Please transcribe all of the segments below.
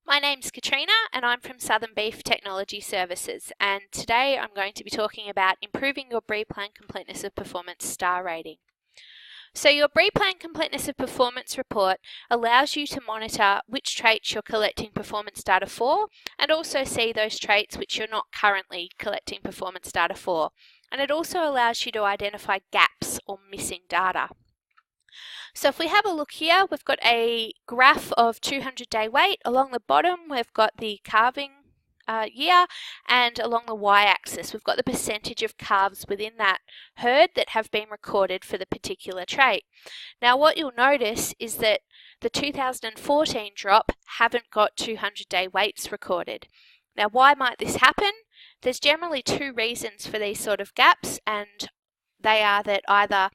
My name's Catriona and I'm from Southern Beef Technology Services, and today I'm going to be talking about improving your BREEDPLAN Completeness of Performance star rating. So your BREEDPLAN Completeness of Performance report allows you to monitor which traits you're collecting performance data for and also see those traits which you're not currently collecting performance data for. And it also allows you to identify gaps or missing data. So if we have a look here, we've got a graph of 200-day wait. Along the bottom, we've got the calving year, and along the y-axis, we've got the percentage of calves within that herd that have been recorded for the particular trait. Now, what you'll notice is that the 2014 drop haven't got 200-day waits recorded. Now, why might this happen? There's generally two reasons for these sort of gaps, and they are that either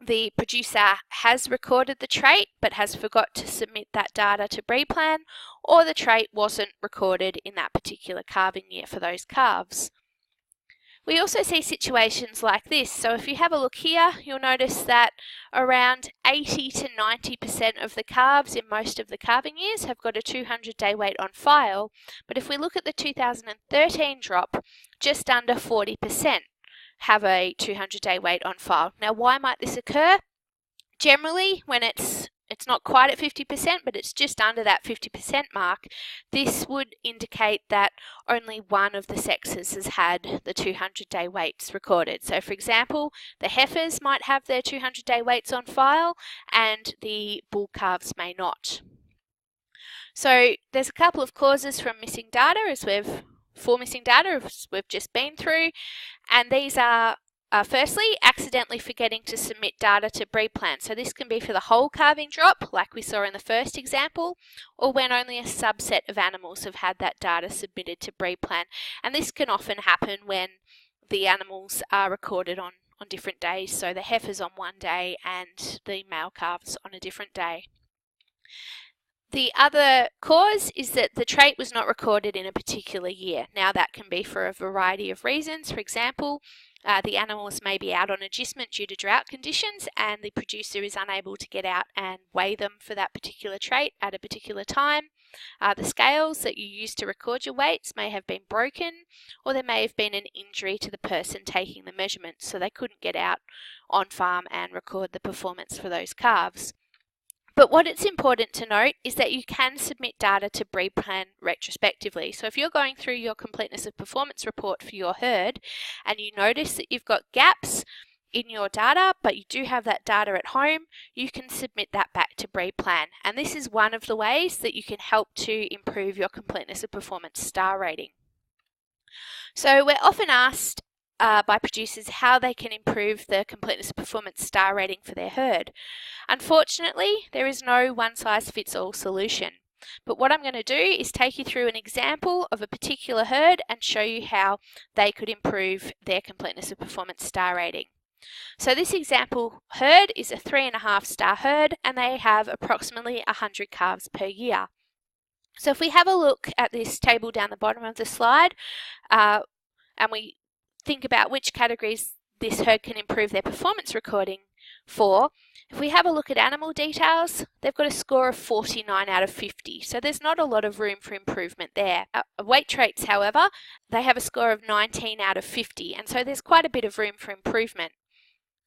the producer has recorded the trait but has forgot to submit that data to BREEDPLAN, or the trait wasn't recorded in that particular calving year for those calves. We also see situations like this. So if you have a look here, you'll notice that around 80 to 90% of the calves in most of the calving years have got a 200-day wait on file. But if we look at the 2013 drop, just under 40% have a 200-day wait on file. Now, why might this occur? Generally, when it's not quite at 50%, but it's just under that 50% mark, this would indicate that only one of the sexes has had the 200-day waits recorded. So, for example, the heifers might have their 200-day waits on file, and the bull calves may not. So, there's a couple of causes from missing data as we've just been through, and these are firstly, accidentally forgetting to submit data to BREEDPLAN. So this can be for the whole calving drop, like we saw in the first example, or when only a subset of animals have had that data submitted to BREEDPLAN. And this can often happen when the animals are recorded on different days, so the heifers on one day and the male calves on a different day. The other cause is that the trait was not recorded in a particular year. Now, that can be for a variety of reasons. For example, the animals may be out on agistment due to drought conditions, and the producer is unable to get out and weigh them for that particular trait at a particular time. The scales that you use to record your weights may have been broken, or there may have been an injury to the person taking the measurements, so they couldn't get out on farm and record the performance for those calves. But what it's important to note is that you can submit data to BREEDPLAN retrospectively. So if you're going through your Completeness of Performance report for your herd and you notice that you've got gaps in your data, but you do have that data at home, you can submit that back to BREEDPLAN. And this is one of the ways that you can help to improve your Completeness of Performance star rating. So we're often asked by producers how they can improve the Completeness of Performance star rating for their herd. Unfortunately, there is no one-size-fits-all solution. But what I'm going to do is take you through an example of a particular herd and show you how they could improve their Completeness of Performance star rating. So this example herd is a 3.5 star herd, and they have approximately 100 calves per year. So if we have a look at this table down the bottom of the slide, and we think about which categories this herd can improve their performance recording for, if we have a look at animal details, they've got a score of 49 out of 50, so there's not a lot of room for improvement there. Weight traits, however, they have a score of 19 out of 50, and so there's quite a bit of room for improvement.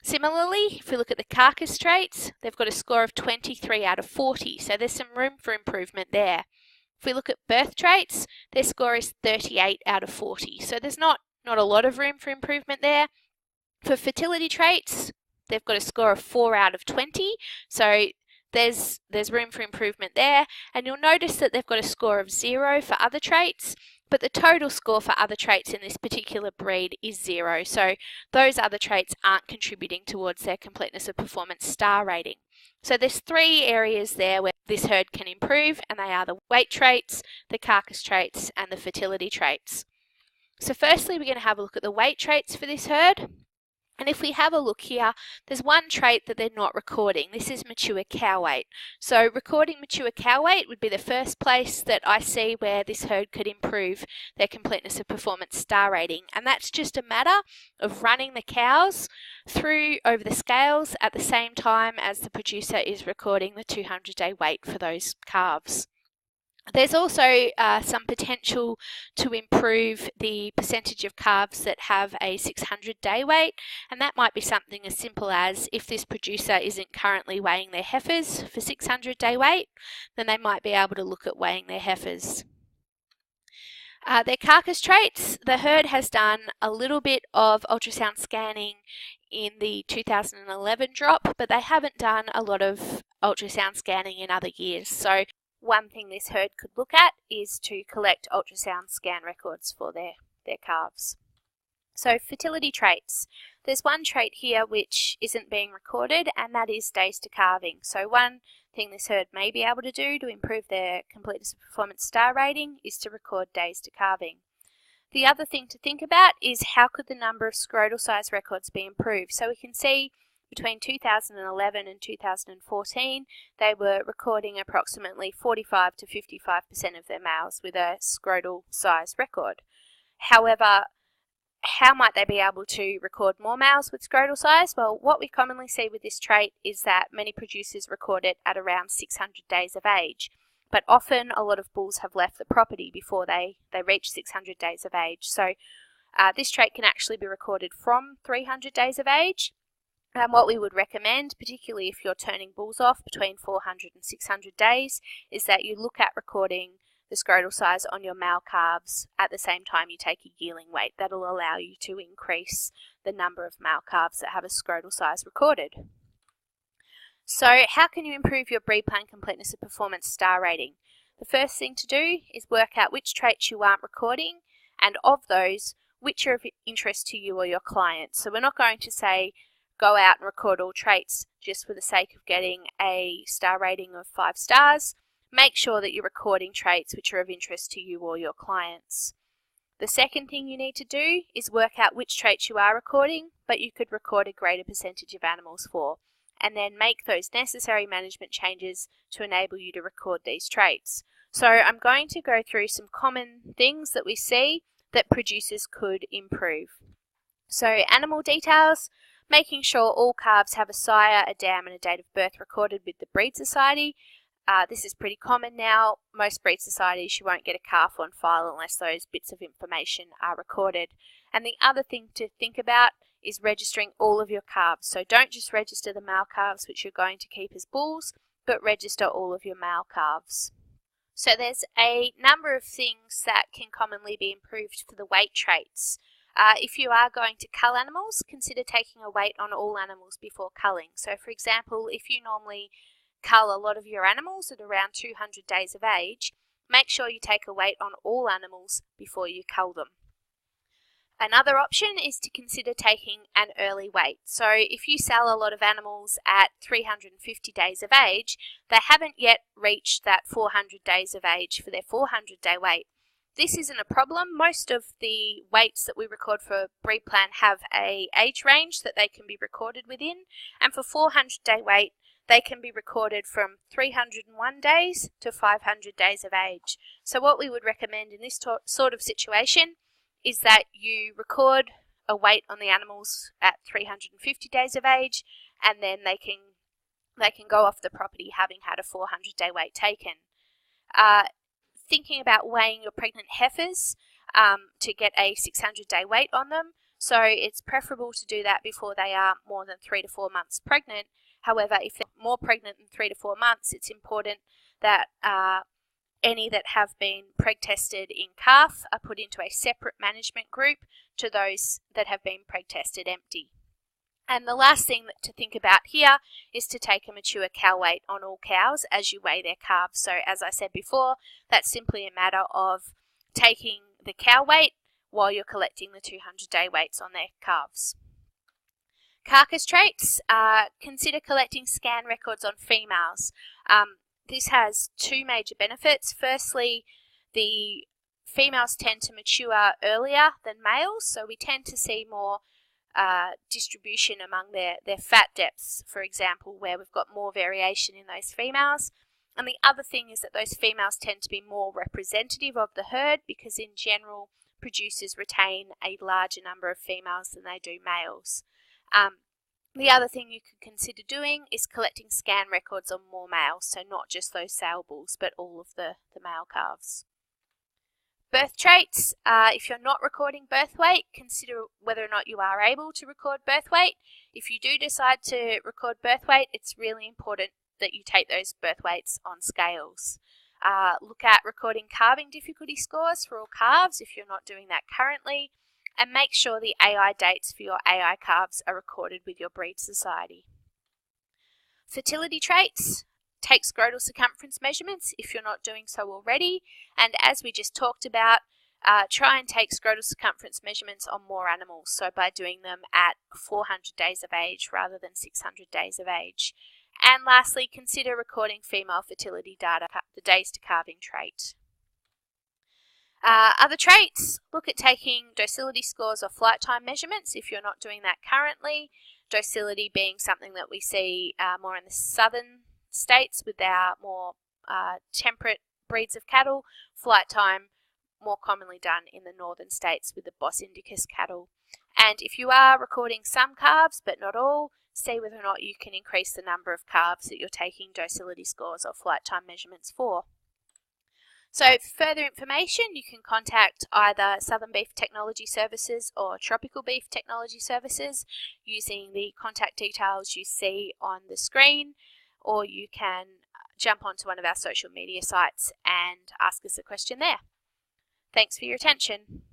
Similarly, if we look at the carcass traits, they've got a score of 23 out of 40, so there's some room for improvement there. If we look at birth traits, their score is 38 out of 40, so there's not a lot of room for improvement there. For fertility traits, they've got a score of 4 out of 20, so there's room for improvement there. And you'll notice that they've got a score of 0 for other traits, but the total score for other traits in this particular breed is 0, so those other traits aren't contributing towards their Completeness of Performance star rating. So there's 3 areas there where this herd can improve, and they are the weight traits, the carcass traits, and the fertility traits. So firstly, we're going to have a look at the weight traits for this herd. And if we have a look here, there's one trait that they're not recording. This is mature cow weight. So recording mature cow weight would be the first place that I see where this herd could improve their Completeness of Performance star rating. And that's just a matter of running the cows through over the scales at the same time as the producer is recording the 200-day wait for those calves. There's also some potential to improve the percentage of calves that have a 600 day weight, and that might be something as simple as if this producer isn't currently weighing their heifers for 600 day weight, then they might be able to look at weighing their heifers. Their carcass traits, the herd has done a little bit of ultrasound scanning in the 2011 drop, but they haven't done a lot of ultrasound scanning in other years. So one thing this herd could look at is to collect ultrasound scan records for their calves. So fertility traits. There's one trait here which isn't being recorded, and that is days to calving. So one thing this herd may be able to do to improve their completeness of performance star rating is to record days to calving. The other thing to think about is how could the number of scrotal size records be improved. So we can see between 2011 and 2014, they were recording approximately 45 to 55% of their males with a scrotal size record. However, how might they be able to record more males with scrotal size? Well, what we commonly see with this trait is that many producers record it at around 600 days of age, but often a lot of bulls have left the property before they reach 600 days of age. So this trait can actually be recorded from 300 days of age. And what we would recommend, particularly if you're turning bulls off between 400 and 600 days, is that you look at recording the scrotal size on your male calves at the same time you take a yearling weight. That'll allow you to increase the number of male calves that have a scrotal size recorded. So how can you improve your BREEDPLAN completeness of performance star rating? The first thing to do is work out which traits you aren't recording, and of those, which are of interest to you or your clients. So we're not going to say go out and record all traits just for the sake of getting a star rating of 5 stars. Make sure that you're recording traits which are of interest to you or your clients. The second thing you need to do is work out which traits you are recording, but you could record a greater percentage of animals for, and then make those necessary management changes to enable you to record these traits. So I'm going to go through some common things that we see that producers could improve. So animal details, making sure all calves have a sire, a dam and a date of birth recorded with the Breed Society. This is pretty common now. Most breed societies, you won't get a calf on file unless those bits of information are recorded. And the other thing to think about is registering all of your calves. So don't just register the male calves which you're going to keep as bulls, but register all of your male calves. So there's a number of things that can commonly be improved for the weight traits. If you are going to cull animals, consider taking a weight on all animals before culling. So for example, if you normally cull a lot of your animals at around 200 days of age, make sure you take a weight on all animals before you cull them. Another option is to consider taking an early weight. So if you sell a lot of animals at 350 days of age, they haven't yet reached that 400 days of age for their 400 day weight. This isn't a problem. Most of the weights that we record for BREEDPLAN have a age range that they can be recorded within, and for 400 day weight, they can be recorded from 301 days to 500 days of age. So what we would recommend in this sort of situation is that you record a weight on the animals at 350 days of age, and then they can go off the property having had a 400 day weight taken. Thinking about weighing your pregnant heifers to get a 600 day weight on them. So it's preferable to do that before they are more than 3 to 4 months pregnant. However, if they're more pregnant than 3 to 4 months, it's important that any that have been preg tested in calf are put into a separate management group to those that have been preg tested empty. And the last thing to think about here is to take a mature cow weight on all cows as you weigh their calves. So as I said before, that's simply a matter of taking the cow weight while you're collecting the 200 day weights on their calves. Carcass traits, consider collecting scan records on females. This has 2 major benefits. Firstly, the females tend to mature earlier than males, so we tend to see more distribution among their fat depths, for example, where we've got more variation in those females. And the other thing is that those females tend to be more representative of the herd because in general, producers retain a larger number of females than they do males. The other thing you could consider doing is collecting scan records on more males, so not just those sale bulls, but all of the male calves. Birth traits, if you're not recording birth weight, consider whether or not you are able to record birth weight. If you do decide to record birth weight, it's really important that you take those birth weights on scales. Look at recording calving difficulty scores for all calves if you're not doing that currently, and make sure the AI dates for your AI calves are recorded with your breed society. Fertility traits, take scrotal circumference measurements if you're not doing so already, and as we just talked about, try and take scrotal circumference measurements on more animals, so by doing them at 400 days of age rather than 600 days of age. And lastly, consider recording female fertility data, the days to calving trait. Other traits, look at taking docility scores or flight time measurements if you're not doing that currently. Docility being something that we see more in the southern states with our more temperate breeds of cattle. Flight time more commonly done in the northern states with the Bos Indicus cattle. And if you are recording some calves but not all, see whether or not you can increase the number of calves that you're taking docility scores or flight time measurements for. So for further information, you can contact either Southern Beef Technology Services or Tropical Beef Technology Services using the contact details you see on the screen, or you can jump onto one of our social media sites and ask us a question there. Thanks for your attention.